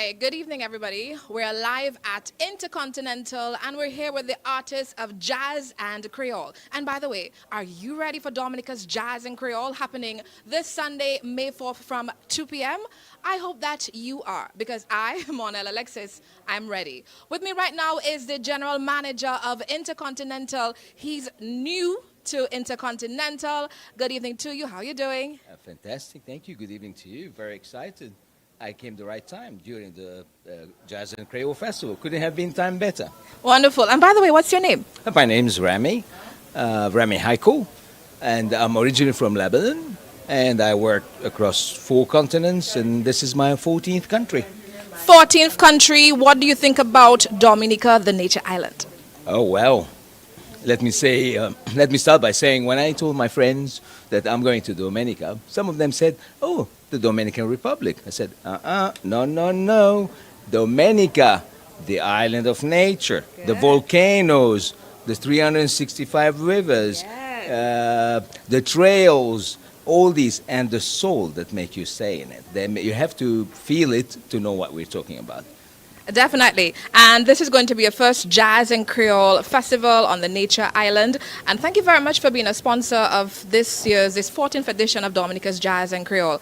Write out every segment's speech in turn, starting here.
right, good evening, everybody. We're live at Intercontinental, and we're here with the artists of Jazz and Creole. And by the way, are you ready for Dominica's Jazz and Creole happening this Sunday, May 4th from 2 p.m.? I hope that you are, because I, Monel Alexis, I'm ready. With me right now is the general manager of Intercontinental. He's new to Intercontinental. Good evening to you. How are you doing? Fantastic. Thank you. Good evening to you. Very excited. I came the right time during the Jazz and Creole Festival. Couldn't have been time better. Wonderful. And by the way, what's your name? My name is Rami Haiko, and I'm originally from Lebanon, and I work across 4 continents, and this is my 14th country. 14th country. What do you think about Dominica, the nature island? Oh, well. Let me start by saying when I told my friends that I'm going to Dominica, some of them said, "Oh, the Dominican Republic." I said, no. Dominica, the island of nature, the volcanoes, the 365 rivers, the trails, all these, and the soul that make you stay in it. Then you have to feel it to know what we're talking about. Definitely. And this is going to be a first Jazz and Creole festival on the Nature Island. And thank you very much for being a sponsor of this 14th edition of Dominica's Jazz and Creole.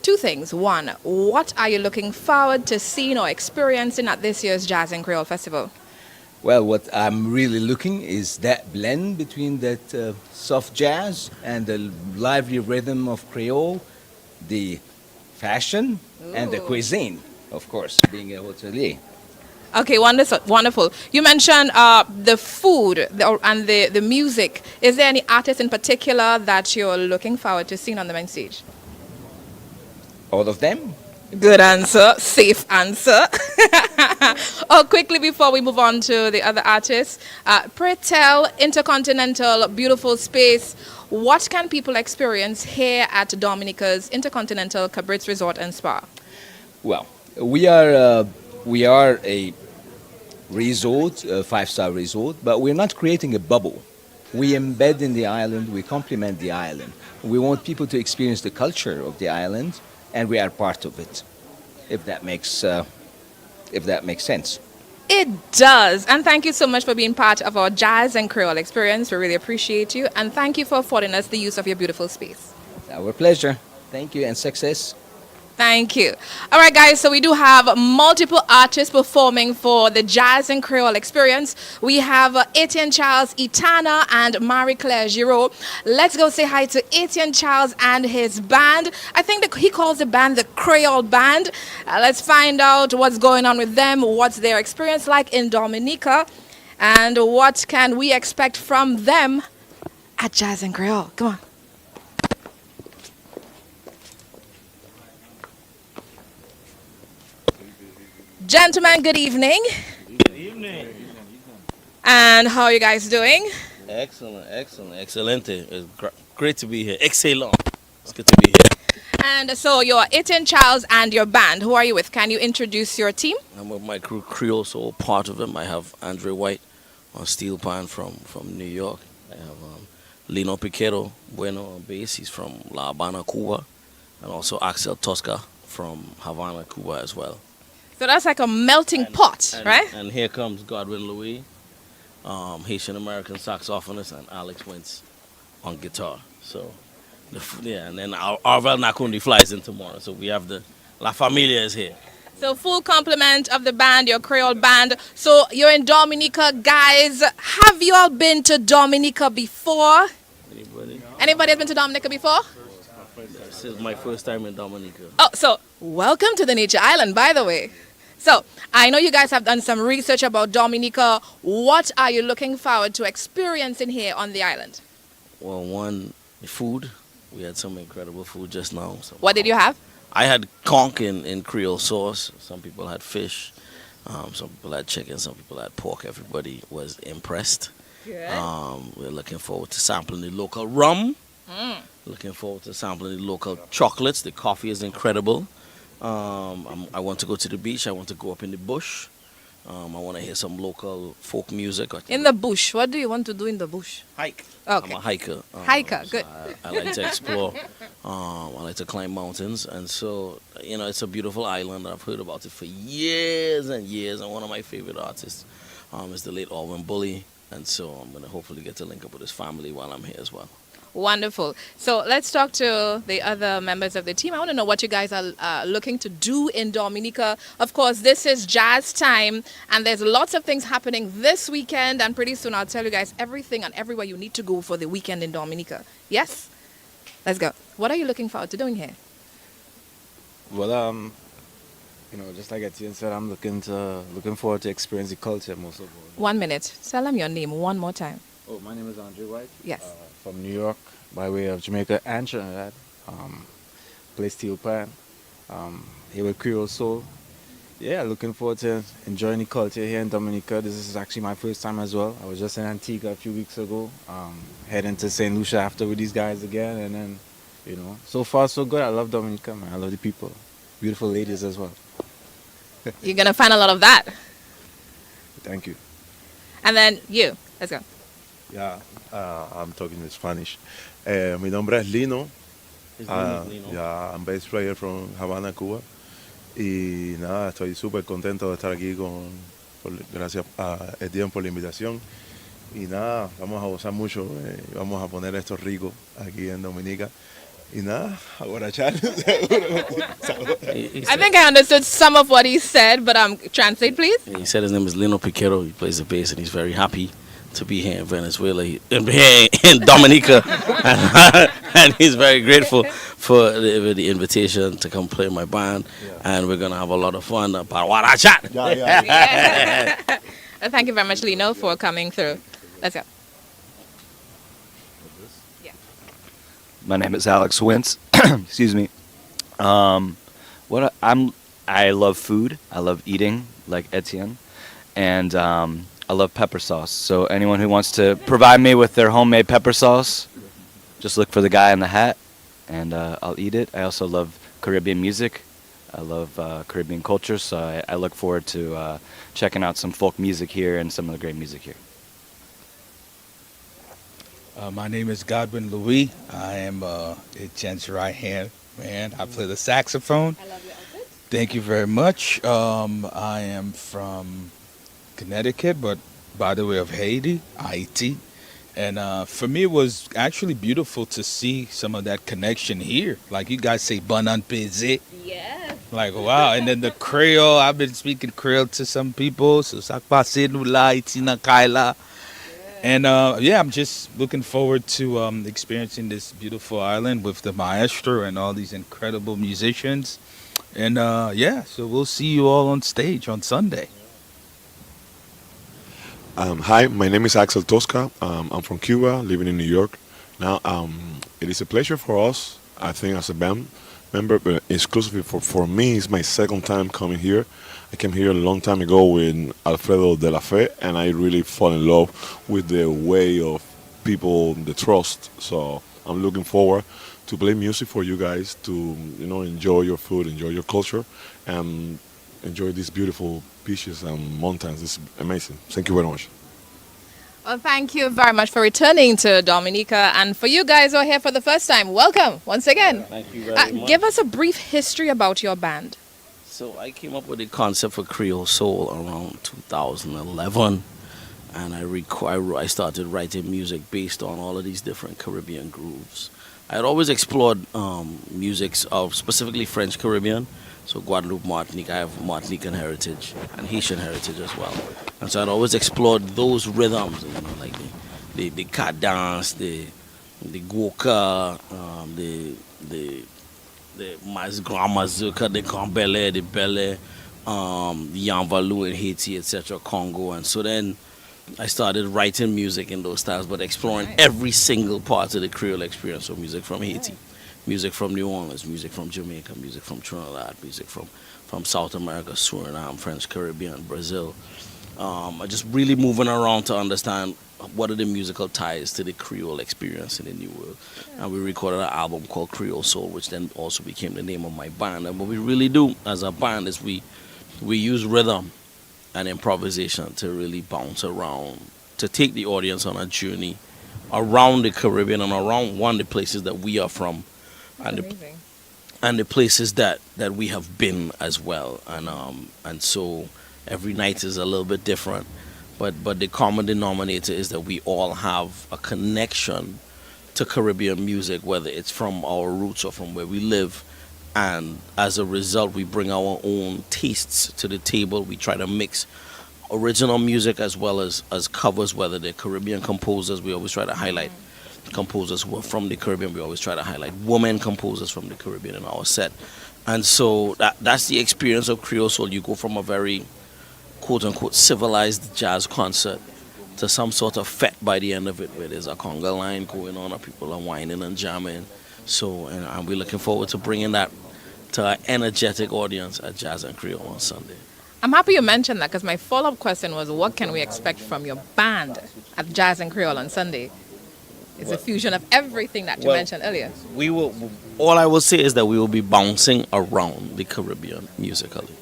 2 things. One, what are you looking forward to seeing or experiencing at this year's Jazz and Creole Festival? Well, what I'm really looking is that blend between that soft jazz and the lively rhythm of Creole, the fashion, and the cuisine. Of course, being a hotelier. Okay, wonderful. You mentioned the food and the music. Is there any artist in particular that you're looking forward to seeing on the main stage? All of them? Good answer. Safe answer. Oh, quickly before we move on to the other artists, pray tell, Intercontinental, beautiful space. What can people experience here at Dominica's Intercontinental Cabritz Resort and Spa? Well, we are a resort, a 5-star resort, but we're not creating a bubble. We embed in the island, we complement the island. We want people to experience the culture of the island, and we are part of it. If that makes sense. It does. And thank you so much for being part of our Jazz and Creole experience. We really appreciate you. And thank you for affording us the use of your beautiful space. Our pleasure. Thank you and success. Thank you. All right, guys, so we do have multiple artists performing for the Jazz and Creole experience. We have Etienne Charles Itana and Marie-Claire Giraud. Let's go say hi to Etienne Charles and his band. I think that he calls the band the Creole Band. Let's find out what's going on with them, what's their experience like in Dominica, and what can we expect from them at Jazz and Creole. Come on. Gentlemen, good evening. Good evening. And how are you guys doing? Excellent. Excelente. It's great to be here. Excellent. It's good to be here. And so you're Etienne Charles and your band. Who are you with? Can you introduce your team? I'm with my crew, Creole, so part of them. I have Andre White on steel pan from New York. I have Lino Piquero Bueno on bass. He's from La Habana, Cuba. And also Axel Tosca from Havana, Cuba as well. So that's like a melting pot, right? And here comes Godwin Louis, Haitian American saxophonist, and Alex Wentz on guitar. So, and then Arvel Nakundi flies in tomorrow. So we have the La Familia is here. So full complement of the band, your Creole band. So you're in Dominica, guys. Have you all been to Dominica before? Anybody? Anybody has been to Dominica before? This is my first time in Dominica. Oh, so welcome to the Nature Island, by the way. So I know you guys have done some research about Dominica. What are you looking forward to experiencing here on the island? Well, one, the food. We had some incredible food just now. What did you have? I had conch in Creole sauce. Some people had fish. Some people had chicken. Some people had pork. Everybody was impressed. Good. We're looking forward to sampling the local rum. Looking forward to sampling the local chocolates. The coffee is incredible. I want to go to the beach. I want to go up in the bush. I want to hear some local folk music. In the bush. What do you want to do in the bush? Hike. Okay. I'm a hiker. Hiker, So good. I like to explore. I like to climb mountains, and so it's a beautiful island. I've heard about it for years and years. And one of my favorite artists is the late Alvin Bully, and so I'm gonna hopefully get to link up with his family while I'm here as well. Wonderful. So let's talk to the other members of the team. I want to know what you guys are looking to do in Dominica. Of course, this is jazz time, and there's lots of things happening this weekend. And pretty soon, I'll tell you guys everything and everywhere you need to go for the weekend in Dominica. Yes? Let's go. What are you looking forward to doing here? Well, just like Etienne said, I'm looking forward to experience the culture most of all. 1 minute. Tell them your name one more time. Oh, my name is Andre White. Yes. From New York, by way of Jamaica and Trinidad. Play steel pan. Here with Creole Soul. Yeah, looking forward to enjoying the culture here in Dominica. This is actually my first time as well. I was just in Antigua a few weeks ago. Heading to St. Lucia after with these guys again, and then, so far so good. I love Dominica, man. I love the people. Beautiful ladies as well. You're going to find a lot of that. Thank you. And then you. Let's go. Yeah, I'm talking in Spanish. Mi nombre es Lino. His name is Lino. Yeah, I'm bass player from Havana, Cuba. Y nada, estoy súper contento de estar aquí gracias a Etienne por la invitación. Y nada, vamos a gozar mucho, vamos a poner esto rico aquí en Dominica. Y nada, a guarachar. I think I understood some of what he said, but translate, please. He said his name is Lino Piquero. He plays the bass, and he's very happy to be here in Venezuela, here in Dominica, and he's very grateful for the invitation to come play in my band, and we're gonna have a lot of fun. Parawara-chat. Thank you very much, Lino, for coming through. Let's go. My name is Alex Wintz. Excuse me. I love food. I love eating, like Etienne, and I love pepper sauce. So anyone who wants to provide me with their homemade pepper sauce, just look for the guy in the hat, and I'll eat it. I also love Caribbean music. I love Caribbean culture, so I look forward to checking out some folk music here and some of the great music here. My name is Godwin Louis. I am Etienne's right hand man. I play the saxophone. I love your outfit. Thank you very much. I am from Connecticut, but by the way of Haiti. And for me, it was actually beautiful to see some of that connection here. Like you guys say, bon appetit. Yes. Like, wow. And then the Creole, I've been speaking Creole to some people. So, sakpase nula itina kaila. And I'm just looking forward to experiencing this beautiful island with the maestro and all these incredible musicians. And so we'll see you all on stage on Sunday. Hi, my name is Axel Tosca. I'm from Cuba, living in New York. Now, it is a pleasure for us, I think, as a band member, but exclusively for me, it's my second time coming here. I came here a long time ago with Alfredo de la Fe, and I really fall in love with the way of people, the trust. So I'm looking forward to play music for you guys, to enjoy your food, enjoy your culture, and enjoy these beautiful beaches and mountains. It's amazing. Thank you very much. Well, thank you very much for returning to Dominica. And for you guys who are here for the first time, welcome once again. Thank you very much. Give us a brief history about your band. So I came up with the concept for Creole Soul around 2011, and I started writing music based on all of these different Caribbean grooves. I had always explored music of specifically French Caribbean, so Guadeloupe, Martinique. I have Martinican heritage and Haitian heritage as well, and so I'd always explored those rhythms, like the cadence, the guoka, the Grand Mazurka, the Grand Belay, the Belay, the Yanvalou in Haiti, etc., Congo. And so then I started writing music in those styles, but exploring every single part of the Creole experience. So music from Haiti, music from New Orleans, music from Jamaica, music from Trinidad, music from South America, Suriname, French Caribbean, Brazil. I just really moving around to understand what are the musical ties to the Creole experience in the New World. And we recorded an album called Creole Soul, which then also became the name of my band. And what we really do as a band is we use rhythm and improvisation to really bounce around, to take the audience on a journey around the Caribbean and around one of the places that we are from, and the places that we have been as well. And so every night is a little bit different, but the common denominator is that we all have a connection to Caribbean music, whether it's from our roots or from where we live. And as a result, we bring our own tastes to the table. We try to mix original music as well as covers, whether they're Caribbean composers. We always try to highlight composers who are from the Caribbean. We always try to highlight women composers from the Caribbean in our set. And so that's the experience of Creole Soul. You go from a very quote-unquote civilized jazz concert to some sort of fete by the end of it, where there's a conga line going on and people are whining and jamming. So, and we're looking forward to bringing that to an energetic audience at Jazz and Creole on Sunday. I'm happy you mentioned that because my follow-up question was, what can we expect from your band at Jazz and Creole on Sunday? It's a fusion of everything that you mentioned earlier. We will. All I will say is that we will be bouncing around the Caribbean musically.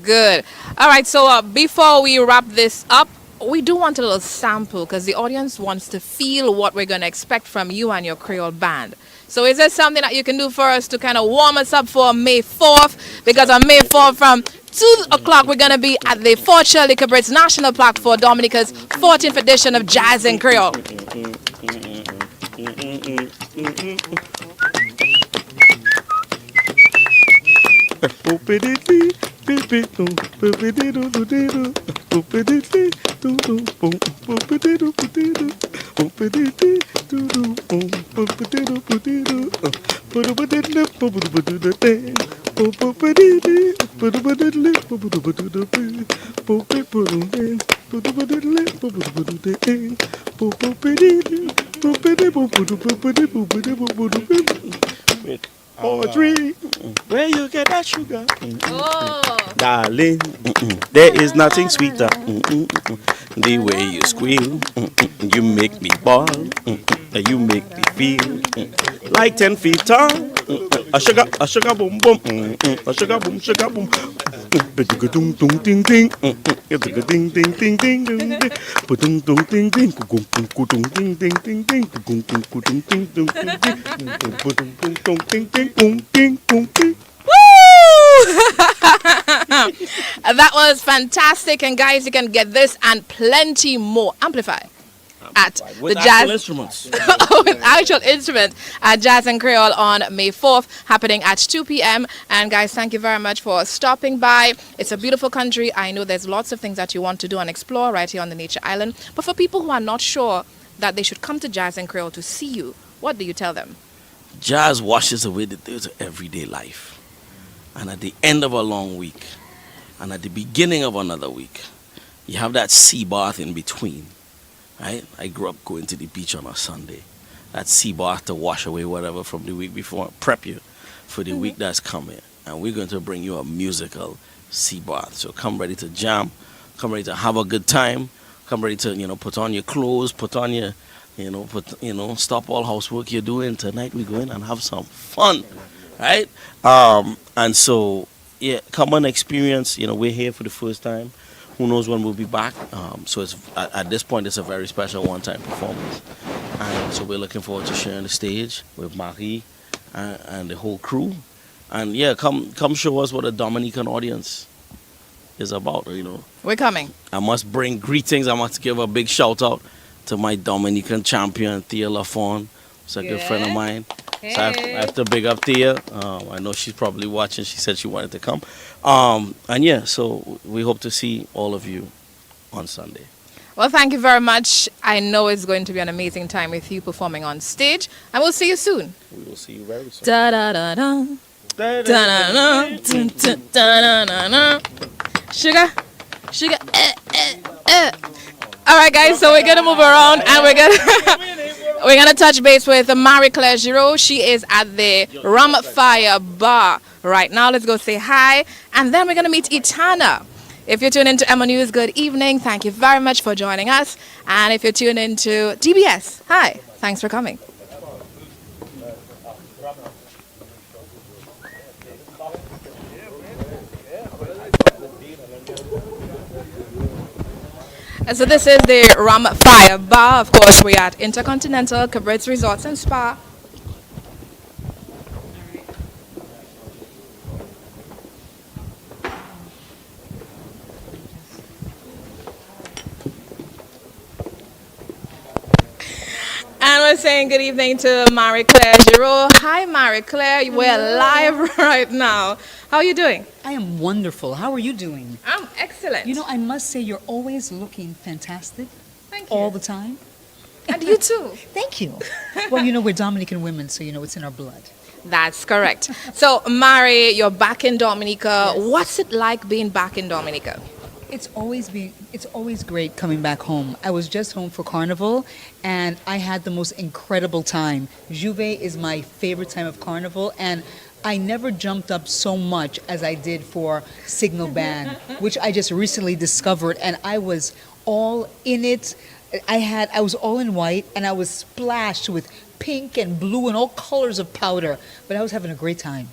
Good. All right, so before we wrap this up, we do want a little sample because the audience wants to feel what we're going to expect from you and your Creole band. So is there something that you can do for us to kind of warm us up for May 4th? Because on May 4th from 2 o'clock, we're going to be at the Fort Shirley Cabrits National Park for Dominica's 14th edition of Jazz and Creole. Audrey, where you get that sugar? Oh. Darling, there is nothing sweeter. The way you squeal, you make me ball, you make me feel like 10 feet tall. A sugar boom boom, a sugar boom, sugar boom. Ding ding ding ding, ding ding ding ding ding, ding ding ding ding, ding ding ding ding, That was fantastic, and guys, you can get this and plenty more. Amplify at With the actual Jazz instruments. with actual instruments at Jazz and Creole on May 4th, happening at 2 p.m. And guys, thank you very much for stopping by. It's a beautiful country. I know there's lots of things that you want to do and explore right here on the Nature Island. But for people who are not sure that they should come to Jazz and Creole to see you, what do you tell them? Jazz washes away the dirt of everyday life. And at the end of a long week, and at the beginning of another week, you have that sea bath in between. Right? I grew up going to the beach on a Sunday. That sea bath to wash away whatever from the week before, prep you for the week that's coming. And we're going to bring you a musical sea bath. So come ready to jam, come ready to have a good time, come ready to, put on your clothes, put on your, stop all housework you're doing. Tonight we go in and have some fun, right? And so, yeah, come on, experience. We're here for the first time. Who knows when we'll be back? So it's at this point, it's a very special one-time performance, and so we're looking forward to sharing the stage with Marie and the whole crew. And yeah, come show us what a Dominican audience is about. We're coming. I must bring greetings. I must give a big shout out to my Dominican champion, Thea Lafon. She's a good friend of mine. So I have to big up Thea. I know she's probably watching. She said she wanted to come. And yeah, so we hope to see all of you on Sunday. Well, thank you very much. I know it's going to be an amazing time with you performing on stage. And we'll see you soon. We will see you very soon. Da da da da. Da da da da da da. Sugar. All right, guys. So we're gonna move around, and we're gonna touch base with Marie-Claire Giraud. She is at the Rum Fire Bar right now. Let's go say hi, and then we're gonna meet Itana. If you're tuned into Emma News, good evening. Thank you very much for joining us. And if you're tuned into TBS, hi. Thanks for coming. So this is the Rum Fire Bar. Of course, we're at Intercontinental Cabrits Resorts and Spa. And we're saying good evening to Marie Claire Giraud. Hi, Marie Claire. We're live right now. How are you doing? I am wonderful. How are you doing? I'm excellent. You know, I must say you're always looking fantastic Thank you. all the time. And you too. Thank you. Well, you know, we're Dominican women, so you know it's in our blood. That's correct. So, Mari, you're back in Dominica. What's it like being back in Dominica? It's always great coming back home. I was just home for Carnival and I had the most incredible time. Juve is my favorite time of Carnival, and I never jumped up so much as I did for Signal Band, which I just recently discovered, and I was all in it. I was all in white and I was splashed with pink and blue and all colors of powder, but I was having a great time.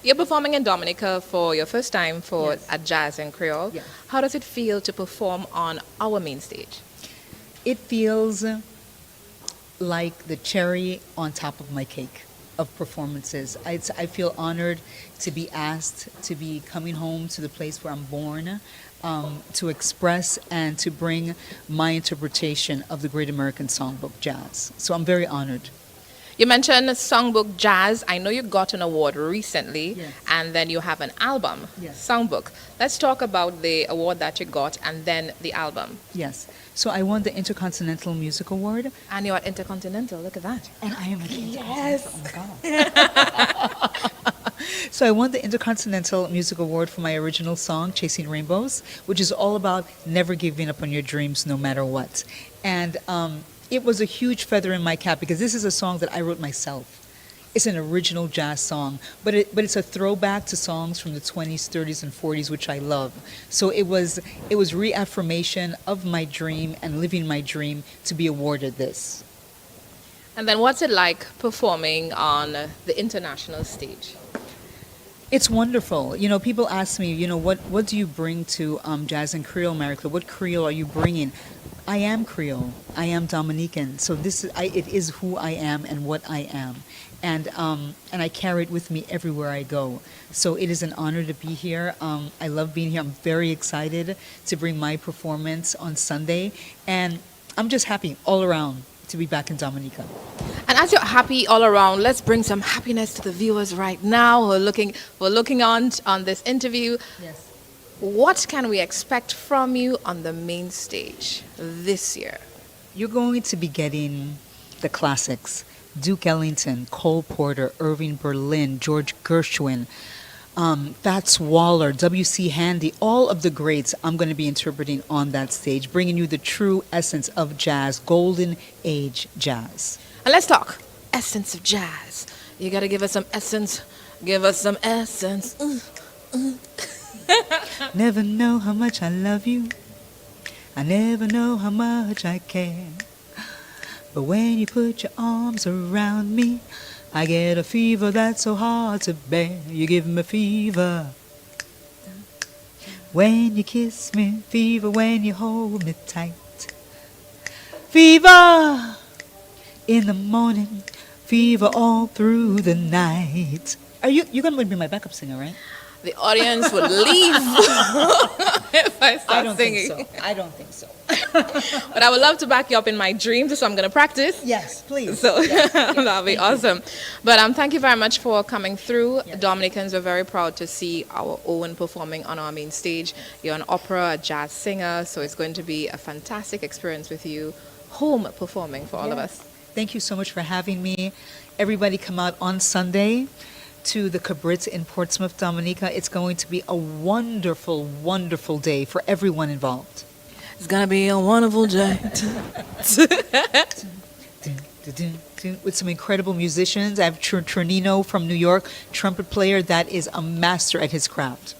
You're performing in Dominica for your first time for a Jazz and Creole. Yes. How does it feel to perform on our main stage? It feels like the cherry on top of my cake of performances. I feel honored to be asked to be coming home to the place where I'm born, to express and to bring my interpretation of the Great American Songbook Jazz. So I'm very honored. You mentioned Songbook Jazz. I know you got an award recently, Yes. and then you have an album, Yes. Songbook. Let's talk about the award that you got and then the album. Yes. So I won the Intercontinental Music Award, And you're at Intercontinental. Look at that. and I am an Intercontinental. Oh my God. So I won the Intercontinental Music Award for my original song, Chasing Rainbows, which is all about never giving up on your dreams no matter what. And it was a huge feather in my cap because this is a song that I wrote myself. It's an original jazz song, but it's a throwback to songs from the 20s, 30s, and 40s, which I love. So it was reaffirmation of my dream and living my dream to be awarded this. And then what's it like performing on the international stage? It's wonderful. You know, people ask me, you know, what do you bring to Jazz and Creole, America? What Creole are you bringing? I am Creole. I am Dominican. So it is who I am and what I am, and I carry it with me everywhere I go. So it is an honor to be here. I love being here. I'm very excited to bring my performance on Sunday, and I'm just happy all around to be back in Dominica. And as you're happy all around, let's bring some happiness to the viewers right now who are looking on this interview. Yes. What can we expect from you on the main stage this year? You're going to be getting the classics: Duke Ellington, Cole Porter, Irving Berlin, George Gershwin, Fats Waller, W.C. Handy, all of the greats I'm going to be interpreting on that stage, bringing you the true essence of jazz, golden age jazz. And let's talk essence of jazz. You got to give us some essence. Give us some essence. Never know how much I love you. I never know how much I care. But when you put your arms around me, I get a fever that's so hard to bear. You give me fever when you kiss me, fever when you hold me tight. Fever in the morning, fever all through the night. You're going to be my backup singer, right? The audience would leave if I start singing. I don't think so. But I would love to back you up in my dreams, so I'm going to practice. Yes, please. So Yes. that'll be awesome. But thank you very much for coming through. Yes. Dominicans are very proud to see our own performing on our main stage. You're an opera, a jazz singer, so it's going to be a fantastic experience with you home performing for all of us. Thank you so much for having me. Everybody come out on Sunday to the Cabrits in Portsmouth, Dominica. It's going to be a wonderful, wonderful day for everyone involved. It's going to be a wonderful day. With some incredible musicians. I have Tronino from New York, trumpet player that is a master at his craft.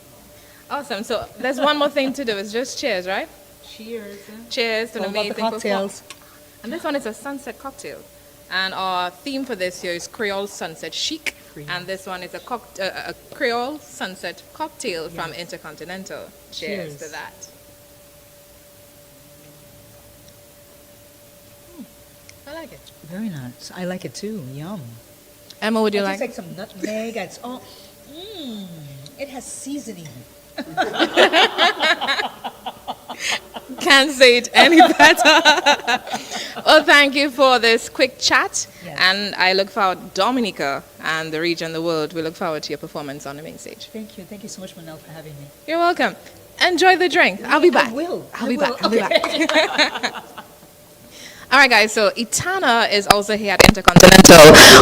Awesome. So there's one more thing to do. It's just cheers, right? Cheers. Cheers to an All about the amazing cocktails. performance. And this one is a sunset cocktail. And our theme for this year is Creole Sunset Chic. Creole. And this one is a Creole Sunset cocktail from Intercontinental. Cheers Cheers. to that. I like it. Very nice. I like it too. Yum. Emma, would you I like? just like some nutmeg. It's all. It has seasoning. Can't say it any better. Well, thank you for this quick chat. Yes. And I look forward, Dominica and the region, the world, we look forward to your performance on the main stage. Thank you. Thank you so much, Manel, for having me. You're welcome. Enjoy the drink. I'll be back. I will. I'll be back. I'll be back. All right, guys. So Itana is also here at Intercontinental.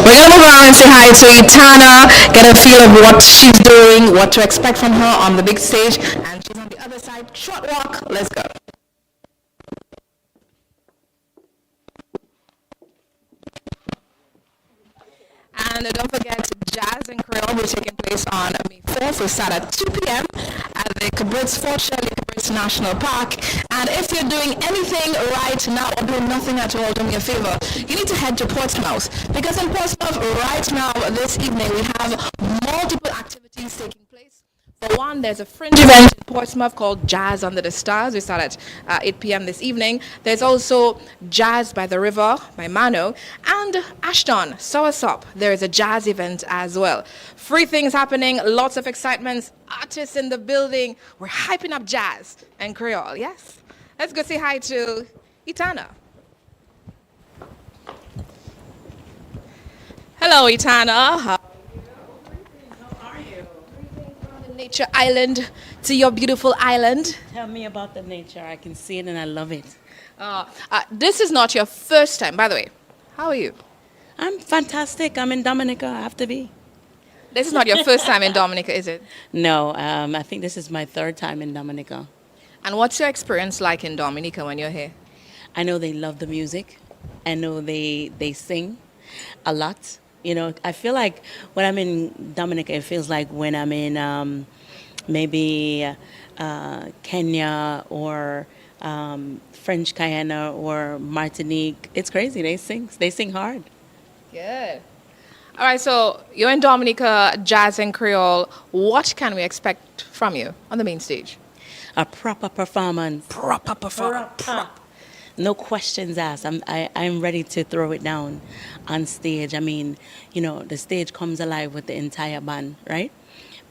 We're gonna move around and say hi to Itana, get a feel of what she's doing, what to expect from her on the big stage, and she's on the other side. Short walk. Let's go. And don't forget, Jazz and Creole will be taking place on May 4th. We start at 2 p.m. at the Kibbutz Fort Shirley Kibbutz National Park. And if you're doing anything right now or doing nothing at all, do me a favor. You need to head to Portsmouth. Because in Portsmouth right now, this evening, we have multiple activities taking place. For one, there's a fringe event in Portsmouth called Jazz Under the Stars. We start at 8 p.m. this evening. There's also Jazz by the River by Mano. And Ashton, Soursop, there is a jazz event as well. Free things happening, lots of excitement, artists in the building. We're hyping up jazz and Creole, yes? Let's go say hi to Itana. Hello, Itana. Nature island to your beautiful island. Tell me about the nature. I can see it and I love it. This is not your first time, by the way. How are you? I'm fantastic. I'm in Dominica. I have to be. This is not your first time in Dominica, is it? No, I think this is my third time in Dominica. And what's your experience like in Dominica when you're here? I know they love the music. I know they sing a lot. You know, I feel like when I'm in Dominica, it feels like when I'm in maybe Kenya or French Guyana or Martinique. It's crazy. They sing hard. Good. All right, so you're in Dominica, Jazz and Creole. What can we expect from you on the main stage? A proper performance. Proper performance. No questions asked. I'm ready to throw it down on stage. I mean, you know, the stage comes alive with the entire band, right?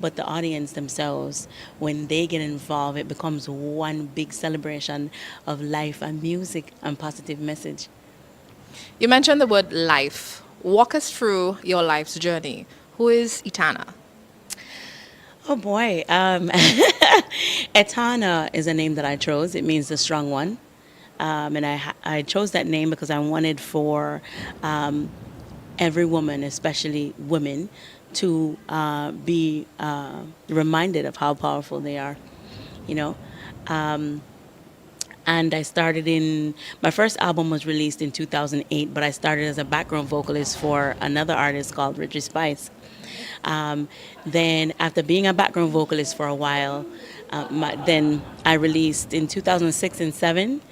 But the audience themselves, when they get involved, it becomes one big celebration of life and music and positive message. You mentioned the word life. Walk us through your life's journey. Who is Itana? Oh boy. Etana is a name that I chose. It means the strong one. And I chose that name because I wanted for every woman, especially women, to be reminded of how powerful they are, you know. And I started my first album was released in 2008, but I started as a background vocalist for another artist called Richie Spice. Then after being a background vocalist for a while, then I released in 2006 and 2007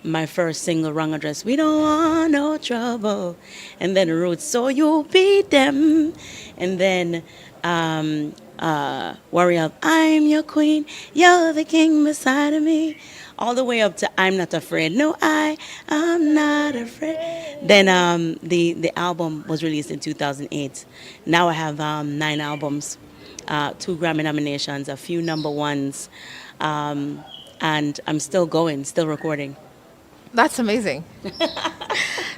my first single, Wrong Address. We don't want no trouble. And then Roots, So You Beat Them. And then Warrior, I'm your queen, you're the king beside of me. All the way up to I'm Not Afraid. No, I'm not afraid. Then the album was released in 2008. Now I have 9 albums, 2 Grammy nominations, a few number ones, and I'm still going, still recording. That's amazing.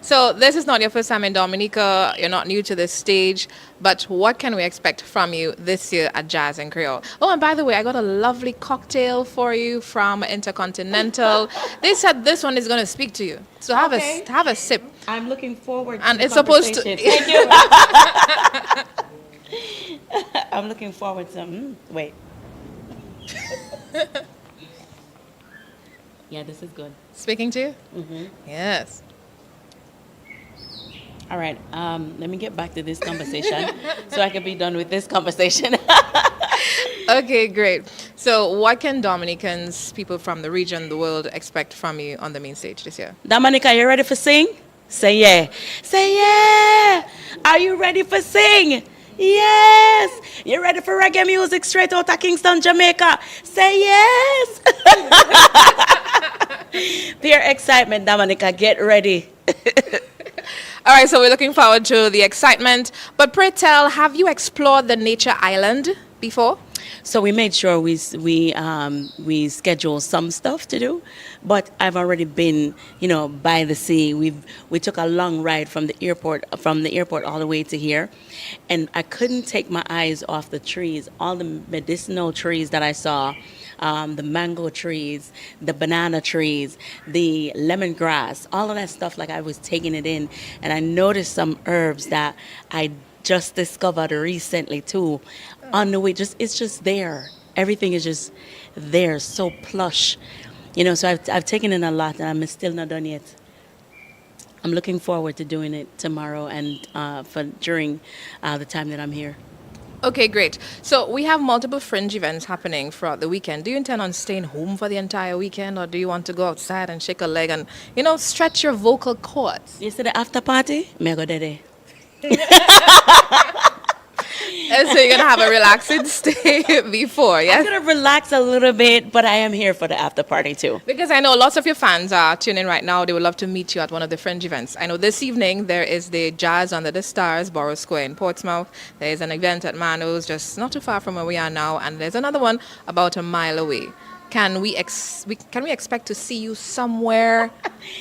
So this is not your first time in Dominica. You're not new to this stage. But what can we expect from you this year at Jazz and Creole? Oh, and by the way, I got a lovely cocktail for you from Intercontinental. They said this one is going to speak to you. So have a sip. I'm looking forward to and the it's supposed to. Thank you. I'm looking forward to. Wait. Yeah, this is good. Speaking to you? Mm-hmm. Yes. All right. Let me get back to this conversation so I can be done with this conversation. Okay, great. So what can Dominicans, people from the region, the world, expect from you on the main stage this year? Dominica, you ready for sing? Say yeah. Say yeah. Are you ready for sing? Yes. You ready for reggae music straight out of Kingston, Jamaica? Say yes. Pure excitement, Dominica. Get ready. All right, so we're looking forward to the excitement. But pray tell, have you explored the nature island before? So we made sure we schedule some stuff to do, but I've already been, by the sea. We took a long ride from the airport all the way to here, and I couldn't take my eyes off the trees, all the medicinal trees that I saw. The mango trees, the banana trees, the lemongrass, all of that stuff. Like I was taking it in, and I noticed some herbs that I just discovered recently too. On the way, it's just there. Everything is just there, so plush. So I've taken in a lot, and I'm still not done yet. I'm looking forward to doing it tomorrow and during the time that I'm here. Okay, great. So we have multiple fringe events happening throughout the weekend. Do you intend on staying home for the entire weekend, or do you want to go outside and shake a leg and, stretch your vocal cords? You see the after party? Me go there. And so you're going to have a relaxing stay before, yes? I'm going to relax a little bit, but I am here for the after party too. Because I know lots of your fans are tuning in right now. They would love to meet you at one of the fringe events. I know this evening there is the Jazz Under the Stars, Borough Square in Portsmouth. There is an event at Mano's, just not too far from where we are now. And there's another one about a mile away. Can we expect to see you somewhere?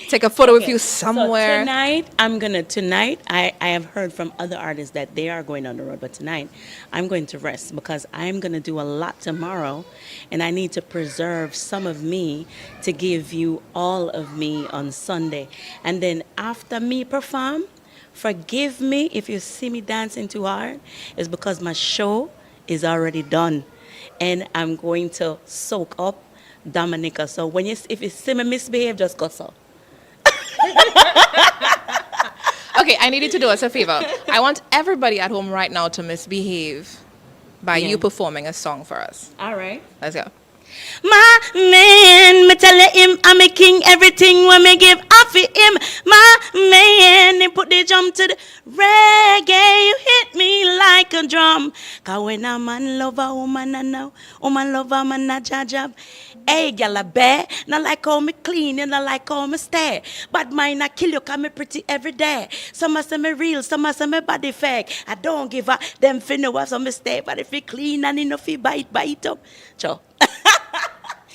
Take a photo with you somewhere? So tonight, I have heard from other artists that they are going on the road, but tonight I'm going to rest because I'm going to do a lot tomorrow, and I need to preserve some of me to give you all of me on Sunday. And then after me perform, forgive me if you see me dancing too hard, it's because my show is already done. And I'm going to soak up Dominica. So if you see me misbehave, just go so. Okay, I need you to do us a favor. I want everybody at home right now to misbehave by you performing a song for us. All right. Let's go. My man, me tell him I'm a king, everything when me give off of him. My man, he put the jump to the reggae, you hit me like a drum. Cause when a man love a woman, I know, woman love a man, a jab. Hey, gyal a bear, not like how me clean, and not like how me stay. But mine I kill you, cause me pretty every day. Some say me real, some say me body fake. I don't give a them finna was a mistake, but if you clean and enough, you bite up. Cho.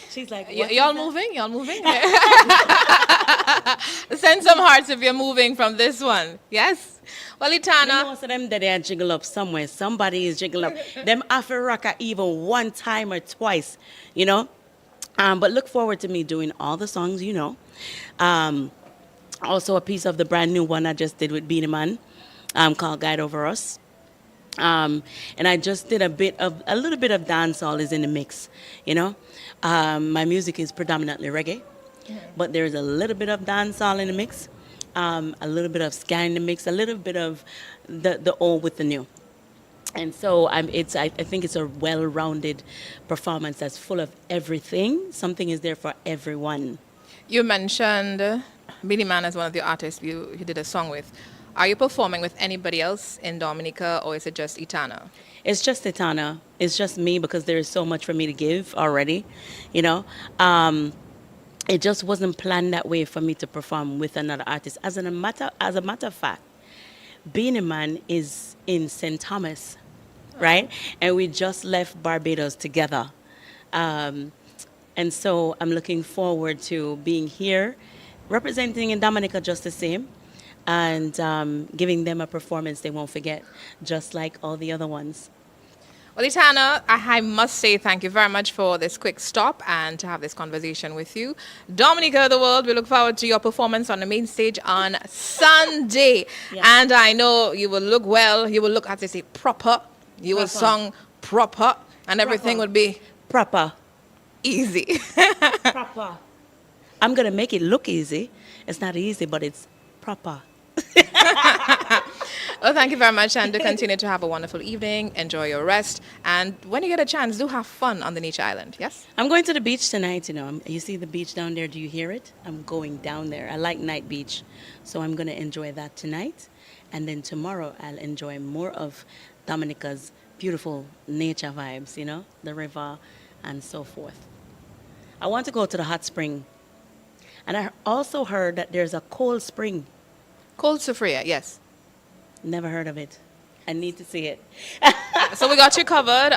She's like, y'all moving? Y'all moving? Send some hearts if you're moving from this one. Yes? Well, Itana. Most of them that they are jiggle up somewhere. Somebody is jiggle up. Them Afro rocker even one time or twice, But look forward to me doing all the songs, Also a piece of the brand new one I just did with Beanie Man called Guide Over Us. And I just did a little bit of dancehall is in the mix, My music is predominantly reggae, but there's a little bit of dancehall in the mix, a little bit of ska in the mix, a little bit of the old with the new. And so I think it's a well-rounded performance that's full of everything. Something is there for everyone. You mentioned Beanie Man as one of the artists you did a song with. Are you performing with anybody else in Dominica, or is it just Itana? It's just Itana. It's just me because there is so much for me to give already, It just wasn't planned that way for me to perform with another artist. As a matter of fact, Beanie Man is in St. Thomas, right? And we just left Barbados together. And so I'm looking forward to being here, representing in Dominica just the same, and giving them a performance they won't forget, just like all the other ones. Well, Itana, I must say thank you very much for this quick stop and to have this conversation with you. Dominica of the World, we look forward to your performance on the main stage on Sunday. Yeah. And I know you will look well. You will look, as they say, proper. You will sing proper, and everything will be proper. Easy. Proper. I'm going to make it look easy. It's not easy, but it's proper. Well, thank you very much, and to continue to have a wonderful evening. Enjoy your rest, and when you get a chance, do have fun on the Nature Island. Yes. I'm going to the beach tonight. You see the beach down there. Do you hear it? I'm going down there. I like night beach, so I'm going to enjoy that tonight, and then tomorrow I'll enjoy more of Dominica's beautiful nature vibes. The river and so forth. I want to go to the hot spring, and I also heard that there's a cold spring Cold Sofria, yes. Never heard of it. I need to see it. So we got you covered.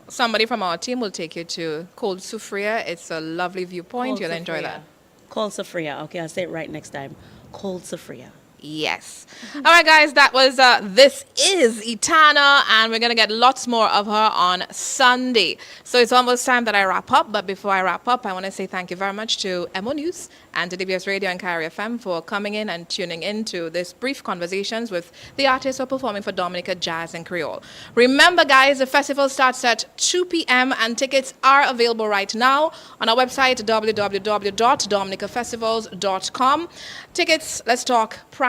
Somebody from our team will take you to Cold Sofria. It's a lovely viewpoint. Cold You'll enjoy that. Cold Sofria. Okay, I'll say it right next time. Cold Sofria. Yes. All right, guys, that was This Is Etana, and we're going to get lots more of her on Sunday. So it's almost time that I wrap up, but before I wrap up, I want to say thank you very much to MO News and to DBS Radio and Carrier FM for coming in and tuning in to this brief conversations with the artists who are performing for Dominica Jazz and Creole. Remember, guys, the festival starts at 2 p.m. and tickets are available right now on our website, www.dominicafestivals.com. Tickets, let's talk price.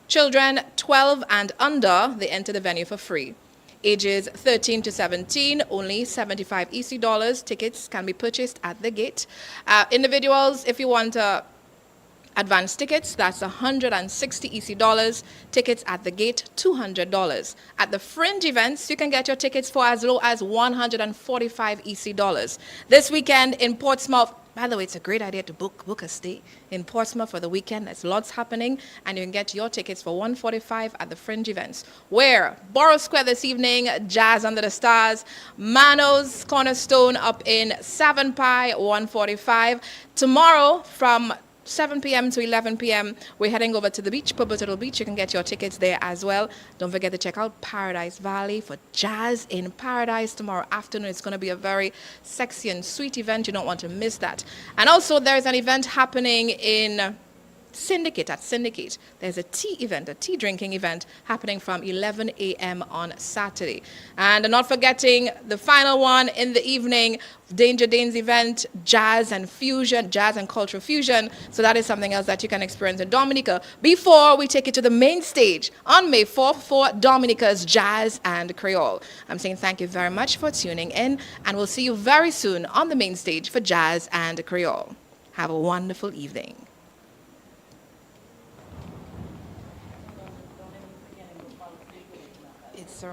Children 12 and under, they enter the venue for free. Ages 13 to 17, only 75 EC dollars. Tickets can be purchased at the gate. Individuals, if you want advanced tickets, that's 160 EC dollars. Tickets at the gate, $200. At the fringe events, you can get your tickets for as low as 145 EC dollars. This weekend in Portsmouth, by the way, it's a great idea to book a stay in Portsmouth for the weekend. There's lots happening, and you can get your tickets for 145 at the fringe events. Where? Borough Square this evening, Jazz Under the Stars. Mano's Cornerstone up in Savin Pie, 145. Tomorrow from 7 p.m. to 11 p.m. we're heading over to the beach, Purple Beach. You can get your tickets there as well. Don't forget to check out Paradise Valley for Jazz in Paradise tomorrow afternoon. It's going to be a very sexy and sweet event. You don't want to miss that. And also there's an event happening in Syndicate, at Syndicate. There's a tea event, a tea drinking event happening from 11 a.m. on Saturday. And not forgetting the final one in the evening, Danger Dane's event, Jazz and Fusion, Jazz and Cultural Fusion. So that is something else that you can experience in Dominica before we take you to the main stage on May 4th for Dominica's Jazz and Creole. I'm saying thank you very much for tuning in, and we'll see you very soon on the main stage for Jazz and Creole. Have a wonderful evening. It's